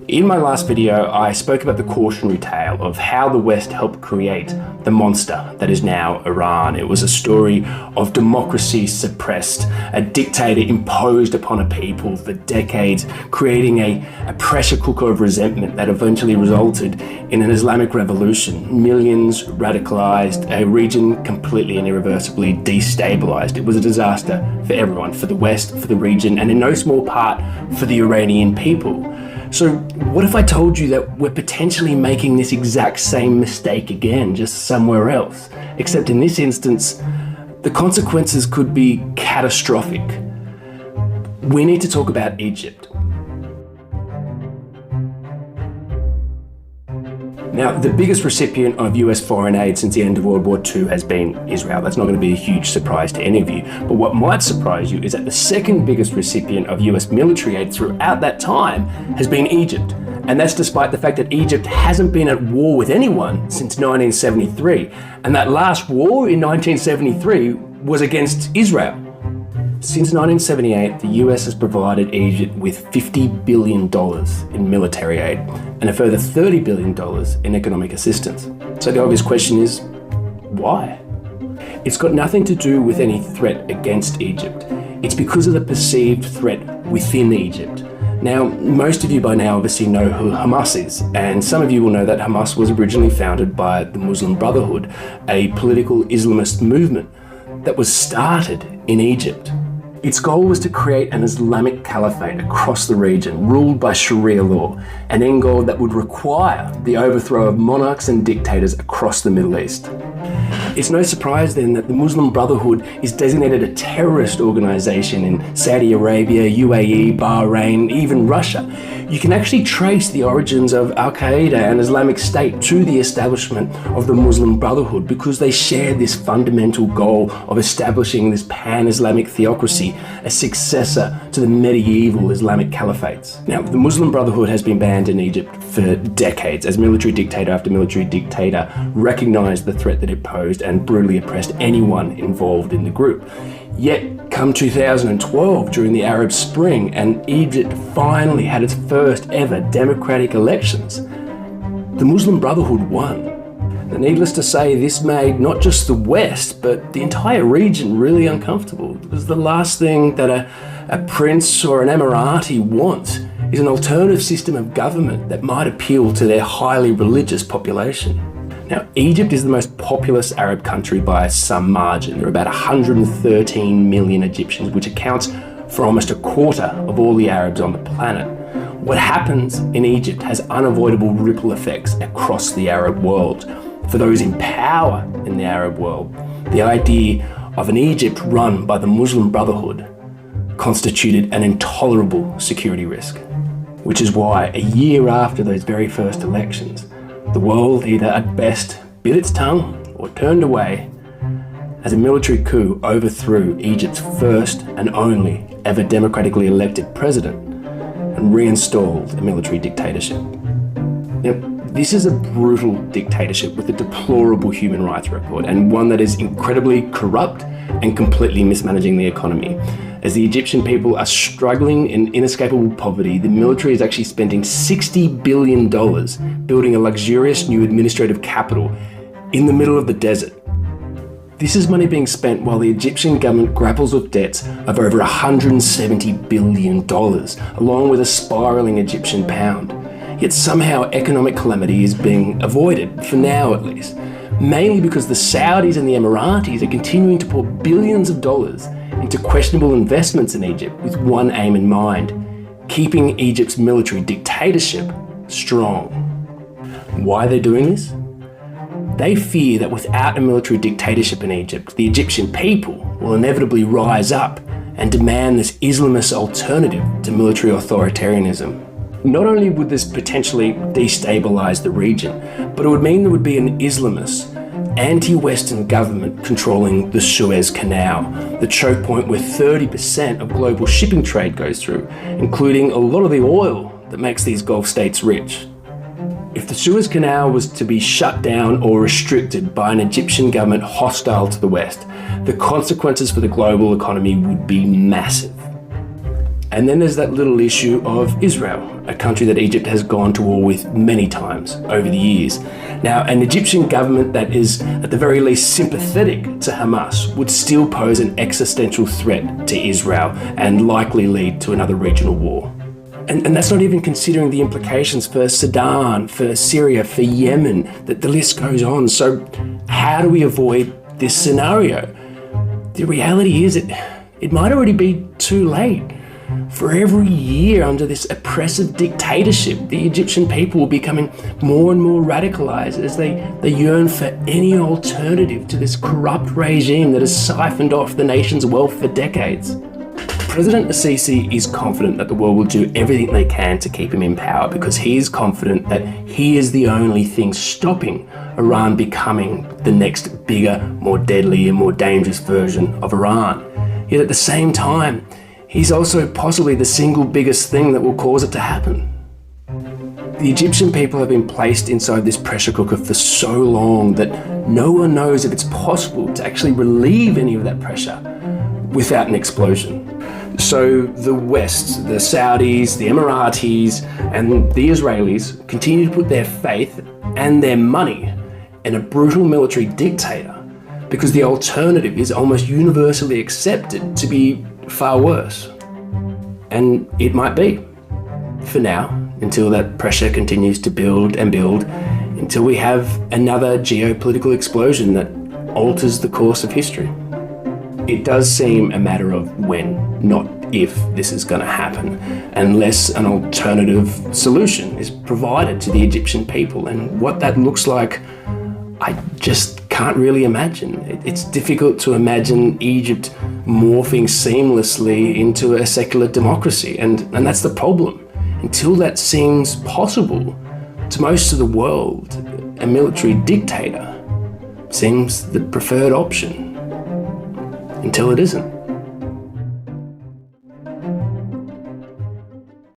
In my last video, I spoke about the cautionary tale of how the West helped create the monster that is now Iran. It was a story of democracy suppressed, a dictator imposed upon a people for decades, creating a pressure cooker of resentment that eventually resulted in an Islamic revolution. Millions radicalized, a region completely and irreversibly destabilized. It was a disaster for everyone, for the West, for the region, and in no small part for the Iranian people. So what if I told you that we're potentially making this exact same mistake again, just somewhere else? Except in this instance, the consequences could be catastrophic. We need to talk about Egypt. Now, the biggest recipient of US foreign aid since the end of World War II has been Israel. That's not going to be a huge surprise to any of you. But what might surprise you is that the second biggest recipient of US military aid throughout that time has been Egypt. And that's despite the fact that Egypt hasn't been at war with anyone since 1973. And that last war in 1973 was against Israel. Since 1978, the US has provided Egypt with $50 billion in military aid and a further $30 billion in economic assistance. So the obvious question is, why? It's got nothing to do with any threat against Egypt. It's because of the perceived threat within Egypt. Now, most of you by now obviously know who Hamas is, and some of you will know that Hamas was originally founded by the Muslim Brotherhood, a political Islamist movement that was started in Egypt. Its goal was to create an Islamic caliphate across the region, ruled by Sharia law, an end goal that would require the overthrow of monarchs and dictators across the Middle East. It's no surprise then that the Muslim Brotherhood is designated a terrorist organization in Saudi Arabia, UAE, Bahrain, even Russia. You can actually trace the origins of Al-Qaeda and Islamic State to the establishment of the Muslim Brotherhood because they share this fundamental goal of establishing this pan-Islamic theocracy, a successor to the medieval Islamic caliphates. Now, the Muslim Brotherhood has been banned in Egypt for decades as military dictator after military dictator recognized the threat that it posed and brutally oppressed anyone involved in the group. Yet, come 2012, during the Arab Spring, and Egypt finally had its first ever democratic elections, the Muslim Brotherhood won. And needless to say, this made not just the West, but the entire region really uncomfortable. Because the last thing that a prince or an Emirati wants is an alternative system of government that might appeal to their highly religious population. Now, Egypt is the most populous Arab country by some margin. There are about 113 million Egyptians, which accounts for almost a quarter of all the Arabs on the planet. What happens in Egypt has unavoidable ripple effects across the Arab world. For those in power in the Arab world, the idea of an Egypt run by the Muslim Brotherhood constituted an intolerable security risk, which is why a year after those very first elections, the world either at best bit its tongue or turned away as a military coup overthrew Egypt's first and only ever democratically elected president and reinstalled a military dictatorship. Now, this is a brutal dictatorship with a deplorable human rights record and one that is incredibly corrupt and completely mismanaging the economy. As the Egyptian people are struggling in inescapable poverty, the military is actually spending $60 billion building a luxurious new administrative capital in the middle of the desert. This is money being spent while the Egyptian government grapples with debts of over $170 billion, along with a spiraling Egyptian pound. Yet somehow economic calamity is being avoided, for now at least, mainly because the Saudis and the Emiratis are continuing to pour billions of dollars into questionable investments in Egypt with one aim in mind: keeping Egypt's military dictatorship strong. Why are they doing this? They fear that without a military dictatorship in Egypt, the Egyptian people will inevitably rise up and demand this Islamist alternative to military authoritarianism. Not only would this potentially destabilize the region, but it would mean there would be an Islamist, anti-Western government controlling the Suez Canal, the choke point where 30% of global shipping trade goes through, including a lot of the oil that makes these Gulf states rich. If the Suez Canal was to be shut down or restricted by an Egyptian government hostile to the West, the consequences for the global economy would be massive. And then there's that little issue of Israel, a country that Egypt has gone to war with many times over the years. Now, an Egyptian government that is at the very least sympathetic to Hamas would still pose an existential threat to Israel and likely lead to another regional war. And that's not even considering the implications for Sudan, for Syria, for Yemen, that the list goes on. So how do we avoid this scenario? The reality is it might already be too late. For every year under this oppressive dictatorship, the Egyptian people will be becoming more and more radicalized as they yearn for any alternative to this corrupt regime that has siphoned off the nation's wealth for decades. President Assisi is confident that the world will do everything they can to keep him in power because he is confident that he is the only thing stopping Iran becoming the next bigger, more deadly and more dangerous version of Iran. Yet at the same time, he's also possibly the single biggest thing that will cause it to happen. The Egyptian people have been placed inside this pressure cooker for so long that no one knows if it's possible to actually relieve any of that pressure without an explosion. So the West, the Saudis, the Emiratis, and the Israelis continue to put their faith and their money in a brutal military dictator because the alternative is almost universally accepted to be far worse. And it might be, for now, until that pressure continues to build and build, until we have another geopolitical explosion that alters the course of history. It does seem a matter of when, not if, this is going to happen, unless an alternative solution is provided to the Egyptian people. And what that looks like, I just can't really imagine. It's difficult to imagine Egypt morphing seamlessly into a secular democracy, and that's the problem. Until that seems possible to most of the world, a military dictator seems the preferred option. Until it isn't.